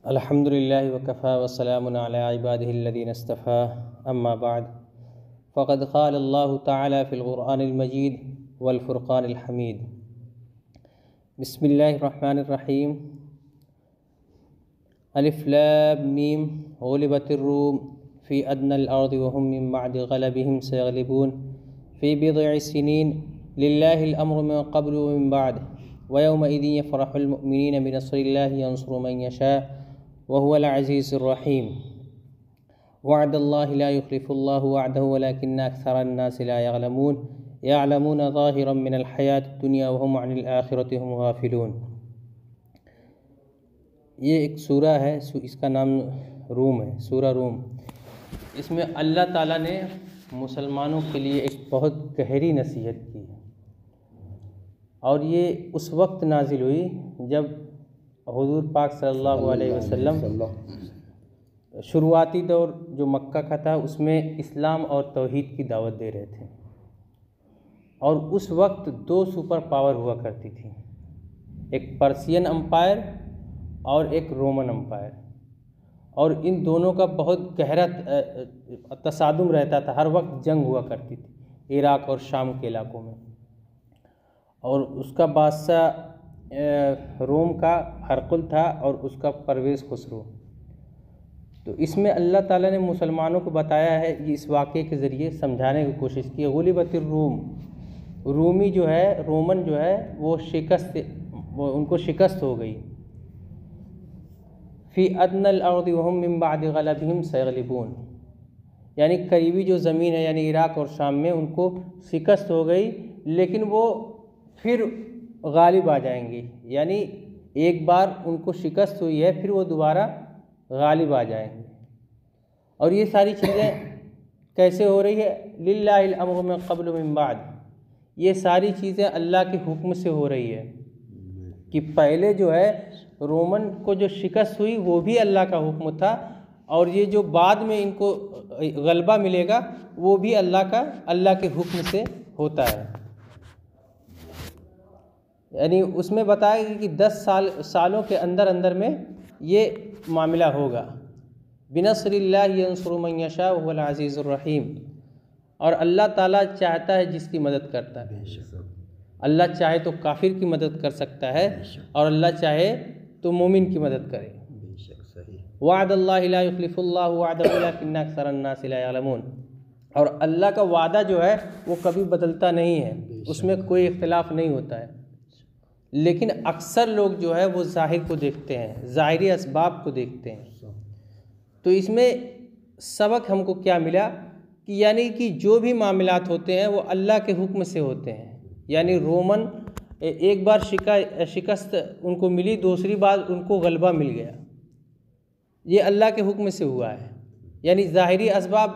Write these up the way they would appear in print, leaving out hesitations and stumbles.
अल्हम्दुलिल्लाहि वकफ़ा वस्सलामुन अला इबादिहिल्लज़ीना इस्तफ़ा अम्मा बाद फ़क़द क़ाल अल्लाहु तआला फ़िल क़ुरआनिल मजीद वल फ़ुरक़ानिल हमीद। बिस्मिल्लाहिर रहमानिर रहीम। अलिफ लाम मीम ग़ुलिबतिर रूम फ़ी अदनल अर्दि व हुम मिन बअदि ग़लबिहिम सयग़लिबून फ़ी बिज़इ सिनीन लिल्लाहिल अम्रु मिन क़ब्लु व मिन बअद व यौमइज़िन यफ़रहुल मुअमिनीना बिनस्रिल्लाहि यंसुरु मन यशा व हुवल अज़ीज़ुर रहीम। वअदल्लाहि ला युख़्लिफ़ुल्लाहु वअदहु वलाकिन्न अक्सरन नासि ला यअलमून यअलमून ज़ाहिरम मिनल हयातिद दुनिया व हुम अनिल आखिरति हुम गाफ़िलून। ये एक सूरा है, इसका नाम रूम है, सूरा रूम। इसमें अल्लाह ताला ने मुसलमानों के लिए एक बहुत गहरी नसीहत की है और ये उस वक्त नाजिल हुई जब हुज़ूर पाक सल्लल्लाहु अलैहि वसल्लम शुरुआती दौर जो मक्का का था उसमें इस्लाम और तौहीद की दावत दे रहे थे। और उस वक्त दो सुपर पावर हुआ करती थी, एक पर्शियन अम्पायर और एक रोमन अम्पायर, और इन दोनों का बहुत गहरा तसादुम रहता था, हर वक्त जंग हुआ करती थी इराक़ और शाम के इलाक़ों में। और उसका बादशाह रोम का हरकुल था और उसका परवेज़ खुसरो। तो इसमें अल्लाह ताला ने मुसलमानों को बताया है, ये इस वाक़े के ज़रिए समझाने की कोशिश की। गुलिबतिर रूम, रूमी जो है, रोमन जो है वो उनको शिकस्त हो गई। फ़ी अदनल अर्दि व हुम मिन बअदि ग़लबिहिम सयग़लिबून, यानी करीबी जो ज़मीन है यानी इराक़ और शाम में उनको शिकस्त हो गई, लेकिन वो फिर गालिब आ जाएंगे। यानी एक बार उनको शिकस्त हुई है, फिर वो दोबारा गालिब आ जाएंगे। और ये सारी चीज़ें कैसे हो रही है? लिल्लाहिल अम्रु मिन क़ब्लु व मिन बअद, ये सारी चीज़ें अल्लाह के हुक्म से हो रही है कि पहले जो है रोमन को जो शिकस्त हुई वो भी अल्लाह का हुक्म था, और ये जो बाद में इनको गलबा मिलेगा वो भी अल्लाह के हुक्म से होता है। यानी उसमें बताया गया कि 10 सालों के अंदर में ये मामला होगा। बिनस्रिल्लाहि यंसुरु मन यशा व हुवल अज़ीज़ुर रहीम। और अल्लाह ताला चाहता है जिसकी मदद करता है। अल्लाह चाहे तो काफिर की मदद कर सकता है और अल्लाह चाहे तो मोमिन की मदद करे। वअदल्लाहि ला युख़्लिफ़ुल्लाहु वअदहु वलाकिन्न अक्सरन नासि ला यअलमून। और अल्लाह का वादा जो है वो कभी बदलता नहीं है, उसमें कोई इख्तिलाफ़ नहीं होता है। लेकिन अक्सर लोग जो है वो ज़ाहिर को देखते हैं, ज़ाहिरी असबाब को देखते हैं। तो इसमें सबक हमको क्या मिला कि यानी कि जो भी मामलात होते हैं वो अल्लाह के हुक्म से होते हैं। यानी रोमन एक बार शिकस्त उनको मिली, दूसरी बार उनको गलबा मिल गया, ये अल्लाह के हुक्म से हुआ है। यानी ज़ाहिरी असबाब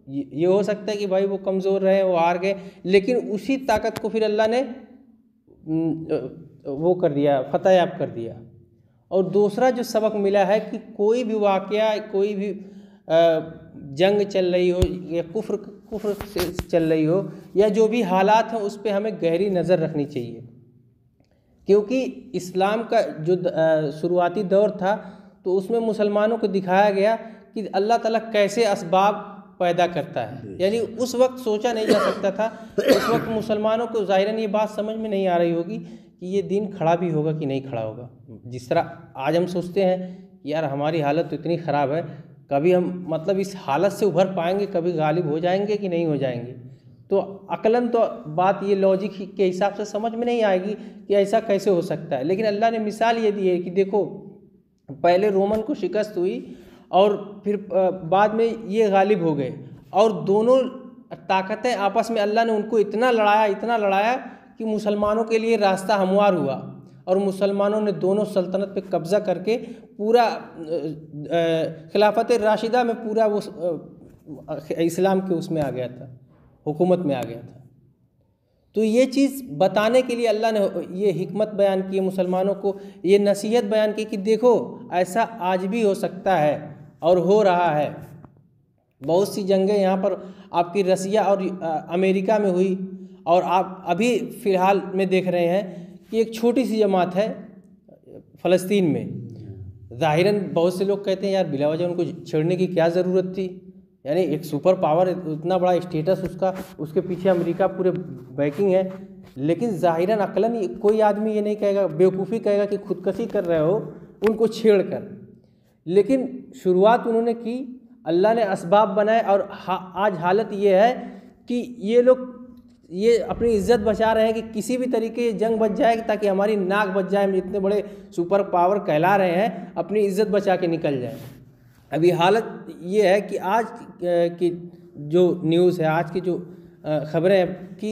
ये हो सकता है कि भाई वो कमज़ोर रहे, वो हार गए, लेकिन उसी ताकत को फिर अल्लाह ने वो कर दिया, फतह याब कर दिया। और दूसरा जो सबक मिला है कि कोई भी वाक़या, कोई भी जंग चल रही हो या कुफ्र से चल रही हो या जो भी हालात हैं उस पर हमें गहरी नज़र रखनी चाहिए। क्योंकि इस्लाम का जो शुरुआती दौर था तो उसमें मुसलमानों को दिखाया गया कि अल्लाह ताला कैसे असबाब पैदा करता है। यानी उस वक्त सोचा नहीं जा सकता था, उस वक्त मुसलमानों को ज़ाहिरन ये बात समझ में नहीं आ रही होगी कि ये दीन खड़ा भी होगा कि नहीं खड़ा होगा। जिस तरह आज हम सोचते हैं यार हमारी हालत तो इतनी ख़राब है, कभी हम मतलब इस हालत से उभर पाएंगे, कभी गालिब हो जाएंगे कि नहीं हो जाएंगे। तो अकलन तो बात ये लॉजिक के हिसाब से समझ में नहीं आएगी कि ऐसा कैसे हो सकता है। लेकिन अल्लाह ने मिसाल ये दी है कि देखो पहले रोमन को शिकस्त हुई और फिर बाद में ये गालिब हो गए, और दोनों ताकतें आपस में अल्लाह ने उनको इतना लड़ाया कि मुसलमानों के लिए रास्ता हमवार हुआ, और मुसलमानों ने दोनों सल्तनत पे कब्ज़ा करके पूरा खिलाफत राशिदा में पूरा वो इस्लाम के उसमें आ गया था, हुकूमत में आ गया था। तो ये चीज़ बताने के लिए अल्लाह ने ये हिकमत बयान की, मुसलमानों को ये नसीहत बयान की कि देखो ऐसा आज भी हो सकता है और हो रहा है। बहुत सी जंगें यहाँ पर आपकी रसिया और अमेरिका में हुई, और आप अभी फ़िलहाल में देख रहे हैं कि एक छोटी सी जमात है फ़लस्तीन में, ज़ाहिरन बहुत से लोग कहते हैं यार बिला वजह उनको छेड़ने की क्या ज़रूरत थी, यानी एक सुपर पावर, इतना बड़ा स्टेटस उसका, उसके पीछे अमेरिका पूरे बैकिंग है। लेकिन ज़ाहिरन अक्लन कोई आदमी ये नहीं कहेगा, बेवकूफ़ी कहेगा कि खुदकशी कर रहे हो उनको छेड़ कर। लेकिन शुरुआत उन्होंने की, अल्लाह ने असबाब बनाए, और आज हालत ये है कि ये लोग ये अपनी इज्जत बचा रहे हैं कि किसी भी तरीके जंग बच जाए ताकि हमारी नाक बच जाए, हम इतने बड़े सुपर पावर कहला रहे हैं, अपनी इज्जत बचा के निकल जाए। अभी हालत ये है कि आज की जो न्यूज़ है, आज की जो खबरें हैं कि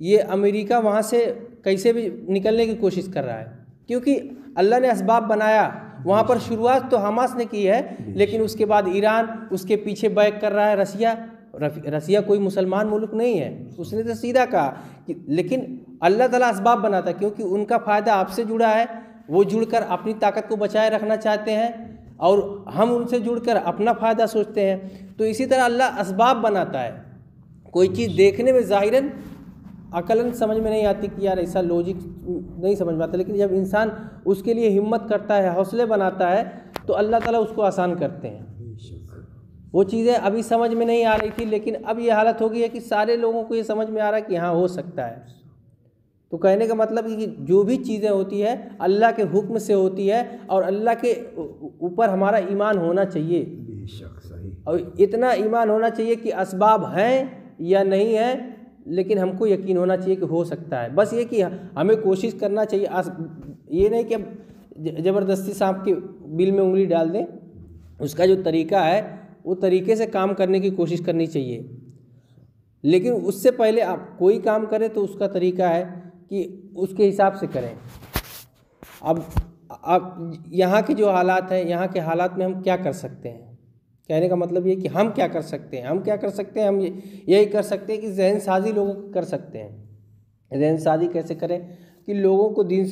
ये अमेरिका वहाँ से कैसे भी निकलने की कोशिश कर रहा है, क्योंकि अल्लाह ने असबाब बनाया। वहाँ पर शुरुआत तो हमास ने की है, लेकिन उसके बाद ईरान उसके पीछे बैक कर रहा है। रसिया कोई मुसलमान मुल्क नहीं है, उसने तो सीधा कहा कि, लेकिन अल्लाह ताला असबाब बनाता, क्योंकि उनका फ़ायदा आपसे जुड़ा है, वो जुड़कर अपनी ताकत को बचाए रखना चाहते हैं और हम उनसे जुड़कर अपना फ़ायदा सोचते हैं। तो इसी तरह अल्लाह असबाब बनाता है। कोई चीज़ देखने में ज़ाहिरन अकलन समझ में नहीं आती कि यार ऐसा लॉजिक नहीं समझ में आता, लेकिन जब इंसान उसके लिए हिम्मत करता है, हौसले बनाता है, तो अल्लाह ताला उसको आसान करते हैं। वो चीज़ें अभी समझ में नहीं आ रही थी, लेकिन अब ये हालत हो गई है कि सारे लोगों को ये समझ में आ रहा है कि हाँ हो सकता है। तो कहने का मतलब कि जो भी चीज़ें होती है अल्लाह के हुक्म से होती है, और अल्लाह के ऊपर हमारा ईमान होना चाहिए। बेशक सही। और इतना ईमान होना चाहिए कि असबाब हैं या नहीं है, लेकिन हमको यकीन होना चाहिए कि हो सकता है। बस ये कि हमें कोशिश करना चाहिए, ये नहीं कि ज़बरदस्ती सांप के बिल में उंगली डाल दें। उसका जो तरीका है वो तरीके से काम करने की कोशिश करनी चाहिए, लेकिन उससे पहले आप कोई काम करें तो उसका तरीका है कि उसके हिसाब से करें। अब यहाँ की जो हालात हैं, यहाँ के हालात में हम क्या कर सकते हैं, कहने का मतलब ये कि हम क्या कर सकते हैं। हम क्या कर सकते हैं, हम यही कर सकते हैं कि जहन साजी लोगों को कर सकते हैं। जहन साजी कैसे करें कि लोगों को दीन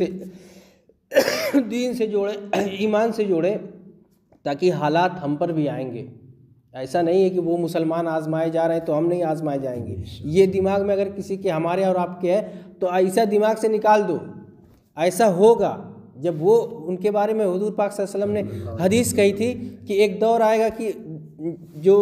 से जोड़ें, ईमान से जोड़ें, ताकि हालात हम पर भी आएंगे। ऐसा नहीं है कि वो मुसलमान आजमाए जा रहे हैं तो हम नहीं आजमाए जाएंगे। ये दिमाग में अगर किसी के, हमारे और आपके है, तो ऐसा दिमाग से निकाल दो। ऐसा होगा जब वो, उनके बारे में हुजूर पाक सल्लल्लाहु अलैहि वसल्लम ने हदीस कही थी कि एक दौर आएगा कि जो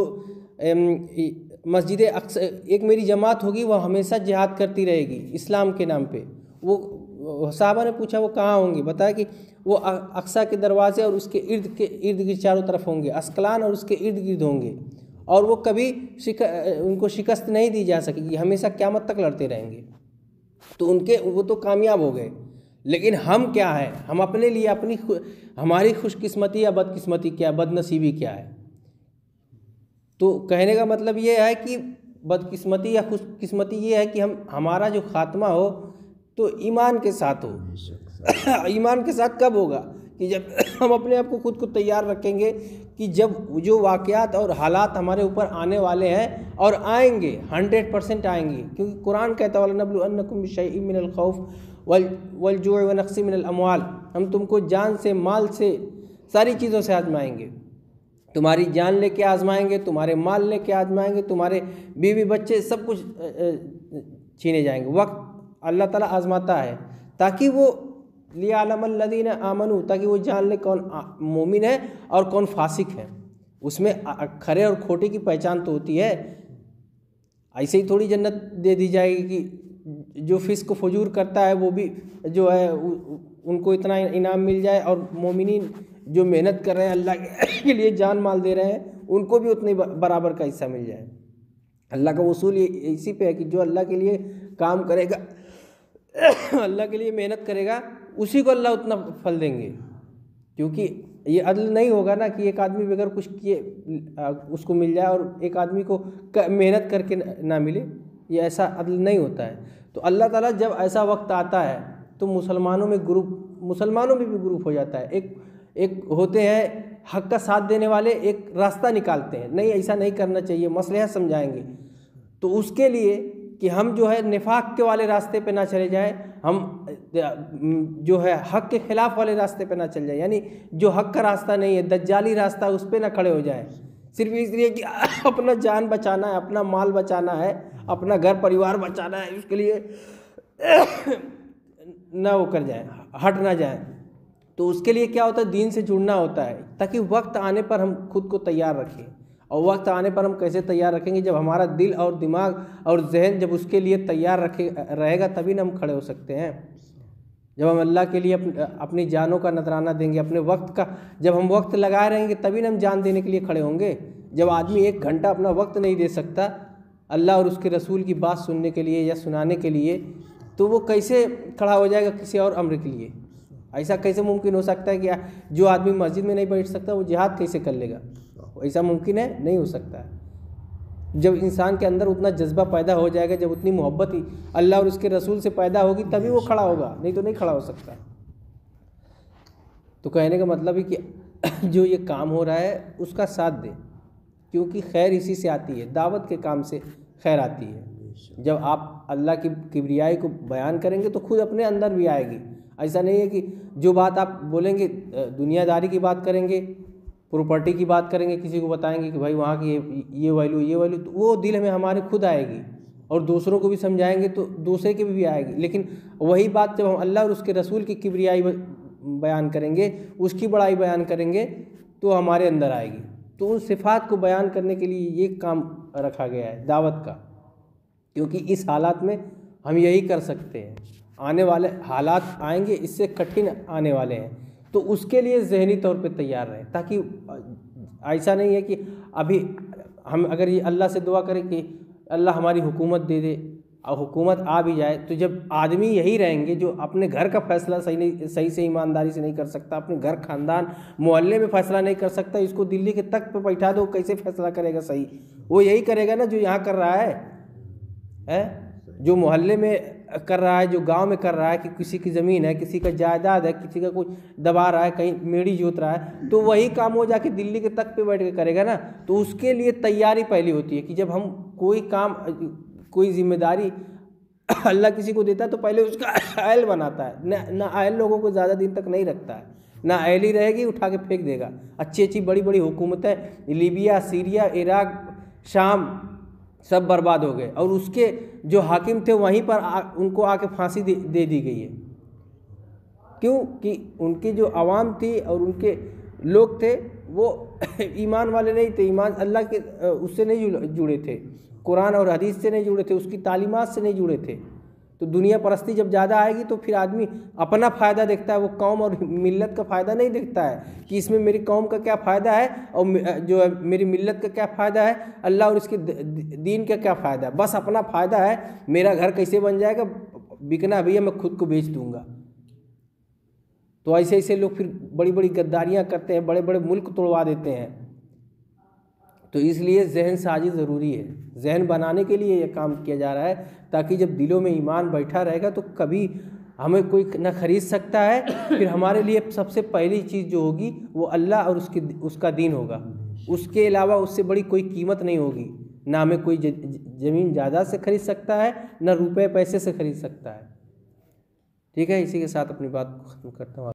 मस्जिद अक्सा, एक मेरी जमात होगी, वह हमेशा जिहाद करती रहेगी इस्लाम के नाम पे। वो साहबा ने पूछा वो कहाँ होंगे, बताया कि वो अक्सा के दरवाजे और उसके इर्द गिर्द चारों तरफ होंगे, अस्कलान और उसके इर्द गिर्द होंगे, और वो कभी उनको शिकस्त नहीं दी जा सकेगी, हमेशा क़यामत तक लड़ते रहेंगे। तो वो तो कामयाब हो गए, लेकिन हम क्या है, हम अपने लिए हमारी खुशकिस्मती या बदकिस्मती क्या, बदनसीबी क्या है। तो कहने का मतलब ये है कि बदकिस्मती या खुशकिस्मती ये है कि हमारा जो खात्मा हो तो ईमान के साथ हो। ईमान के साथ कब होगा कि जब हम अपने आप को खुद को तैयार रखेंगे कि जब जो वाक़यात और हालात हमारे ऊपर आने वाले हैं और आएंगे, 100% आएंगे, क्योंकि कुरान कहता है वलनब्लुअन्नकुम बिशैइन मिनल खौफ वल-जुअ व नक़्सिन मिनल अमवाल, हम तुमको जान से, माल से, सारी चीज़ों से आजमाएंगे। तुम्हारी जान लेके आजमाएंगे, तुम्हारे माल लेके आजमाएंगे, तुम्हारे बीवी बच्चे सब कुछ छीने जाएंगे। वक्त अल्लाह ताला आजमाता है ताकि वो लियालमल्लज़ीना आमनू, ताकि वो जान ले कौन मोमिन है और कौन फासिक है। उसमें खरे और खोटे की पहचान तो होती है। ऐसे ही थोड़ी जन्नत दे दी जाएगी कि जो फिस्क फजूर करता है वो भी जो है उनको इतना इनाम मिल जाए, और मोमिनीन जो मेहनत कर रहे हैं अल्लाह के लिए, जान माल दे रहे हैं, उनको भी उतने बराबर का हिस्सा मिल जाए। अल्लाह का उसूल इसी पे है कि जो अल्लाह के लिए काम करेगा, अल्लाह के लिए मेहनत करेगा, उसी को अल्लाह उतना फल देंगे। क्योंकि ये अदल नहीं होगा ना कि एक आदमी बगैर कुछ किए उसको मिल जाए और एक आदमी को मेहनत करके ना मिले, ये ऐसा अदल नहीं होता है। तो अल्लाह ताला जब ऐसा वक्त आता है तो मुसलमानों में भी ग्रुप हो जाता है। एक होते हैं हक़ का साथ देने वाले, एक रास्ता निकालते हैं, नहीं ऐसा नहीं करना चाहिए, मसलहत समझाएंगे। तो उसके लिए कि हम जो है निफाक के वाले रास्ते पे ना चले जाएं, हम जो है हक़ के ख़िलाफ़ वाले रास्ते पे ना चल जाए, यानी जो हक़ का रास्ता नहीं है, दज्जाली रास्ता, उस पर ना खड़े हो जाए, सिर्फ इसलिए कि अपना जान बचाना है, अपना माल बचाना है, अपना घर परिवार बचाना है, उसके लिए ना वो कर जाए, हट ना जाए। तो उसके लिए क्या होता है, दीन से जुड़ना होता है, ताकि वक्त आने पर हम खुद को तैयार रखें। और वक्त आने पर हम कैसे तैयार रखेंगे, जब हमारा दिल और दिमाग और जहन जब उसके लिए तैयार रहेगा तभी ना हम खड़े हो सकते हैं। जब हम अल्लाह के लिए अपनी जानों का नजराना देंगे, अपने वक्त का जब हम वक्त लगाए रहेंगे तभी ना हम जान देने के लिए खड़े होंगे। जब आदमी 1 घंटा अपना वक्त नहीं दे सकता अल्लाह और उसके रसूल की बात सुनने के लिए या सुनाने के लिए, तो वो कैसे खड़ा हो जाएगा किसी और अम्र के लिए? ऐसा कैसे मुमकिन हो सकता है कि जो आदमी मस्जिद में नहीं बैठ सकता वो जिहाद कैसे कर लेगा? ऐसा मुमकिन है? नहीं हो सकता है। जब इंसान के अंदर उतना जज्बा पैदा हो जाएगा, जब उतनी मोहब्बत ही अल्लाह और उसके रसूल से पैदा होगी तभी वो खड़ा होगा, नहीं तो नहीं खड़ा हो सकता। तो कहने का मतलब है कि जो ये काम हो रहा है उसका साथ दे, क्योंकि खैर इसी से आती है, दावत के काम से खैर आती है। जब आप अल्लाह की किबरियाई को बयान करेंगे तो खुद अपने अंदर भी आएगी। ऐसा नहीं है कि जो बात आप बोलेंगे, दुनियादारी की बात करेंगे, प्रॉपर्टी की बात करेंगे, किसी को बताएंगे कि भाई वहाँ की ये वैल्यू, तो वो दिल में हमारे खुद आएगी, और दूसरों को भी समझाएंगे तो दूसरे के भी आएगी। लेकिन वही बात जब हम अल्लाह और उसके रसूल की किबरियाई बयान करेंगे, उसकी बड़ाई बयान करेंगे, तो हमारे अंदर आएगी। तो उन सिफ़ात को बयान करने के लिए ये काम रखा गया है दावत का, क्योंकि इस हालात में हम यही कर सकते हैं। आने वाले हालात आएंगे, इससे कठिन आने वाले हैं, तो उसके लिए ज़हनी तौर पे तैयार रहें। ताकि ऐसा नहीं है कि अभी हम अगर ये अल्लाह से दुआ करें कि अल्लाह हमारी हुकूमत दे दे, और हुकूमत आ भी जाए, तो जब आदमी यही रहेंगे जो अपने घर का फैसला सही से ईमानदारी से नहीं कर सकता, अपने घर खानदान मोहल्ले में फैसला नहीं कर सकता, इसको दिल्ली के तख्त पे बैठा दो, कैसे फैसला करेगा सही? वो यही करेगा ना जो यहाँ कर रहा है, जो मोहल्ले में कर रहा है, जो गांव में कर रहा है, कि किसी की ज़मीन है, किसी का जायदाद है, किसी का कुछ दबा रहा है, कहीं मेड़ी जोत रहा है, तो वही काम वो जाके दिल्ली के तख्त पे बैठ के करेगा ना। तो उसके लिए तैयारी पहली होती है कि जब हम कोई काम, कोई जिम्मेदारी अल्लाह किसी को देता है तो पहले उसका अहल बनाता है। ना अहल लोगों को ज़्यादा दिन तक नहीं रखता है, ना अहल ही रहेगी उठा के फेंक देगा। अच्छी बड़ी बड़ी हुकूमतें लीबिया, सीरिया, इराक, शाम सब बर्बाद हो गए, और उसके जो हाकिम थे वहीं पर उनको आके फांसी दे दी गई है। क्यों? कि उनकी जो आवाम थी और उनके लोग थे वो ईमान वाले नहीं थे, ईमान अल्लाह के उससे नहीं जुड़े थे, कुरान और हदीस से नहीं जुड़े थे, उसकी तालीमात से नहीं जुड़े थे। तो दुनिया परस्ती जब ज़्यादा आएगी तो फिर आदमी अपना फ़ायदा देखता है, वो कौम और मिल्लत का फ़ायदा नहीं देखता है कि इसमें मेरी कौम का क्या फ़ायदा है और जो है मेरी मिल्लत का क्या फ़ायदा है, अल्लाह और इसके दीन का क्या फ़ायदा है। बस अपना फ़ायदा है, मेरा घर कैसे बन जाएगा, बिकना भैया मैं खुद को बेच दूँगा। तो ऐसे ऐसे लोग फिर बड़ी बड़ी गद्दारियाँ करते हैं, बड़े बड़े मुल्क तोड़वा देते हैं। तो इसलिए जहन साजी ज़रूरी है, जहन बनाने के लिए ये काम किया जा रहा है, ताकि जब दिलों में ईमान बैठा रहेगा तो कभी हमें कोई ना खरीद सकता है। फिर हमारे लिए सबसे पहली चीज़ जो होगी वो अल्लाह और उसका दीन होगा। उसके अलावा उससे बड़ी कोई कीमत नहीं होगी, ना हमें कोई ज़मीन जायदाद से खरीद सकता है, ना रुपए पैसे से खरीद सकता है। ठीक है, इसी के साथ अपनी बात को ख़त्म करता हूँ।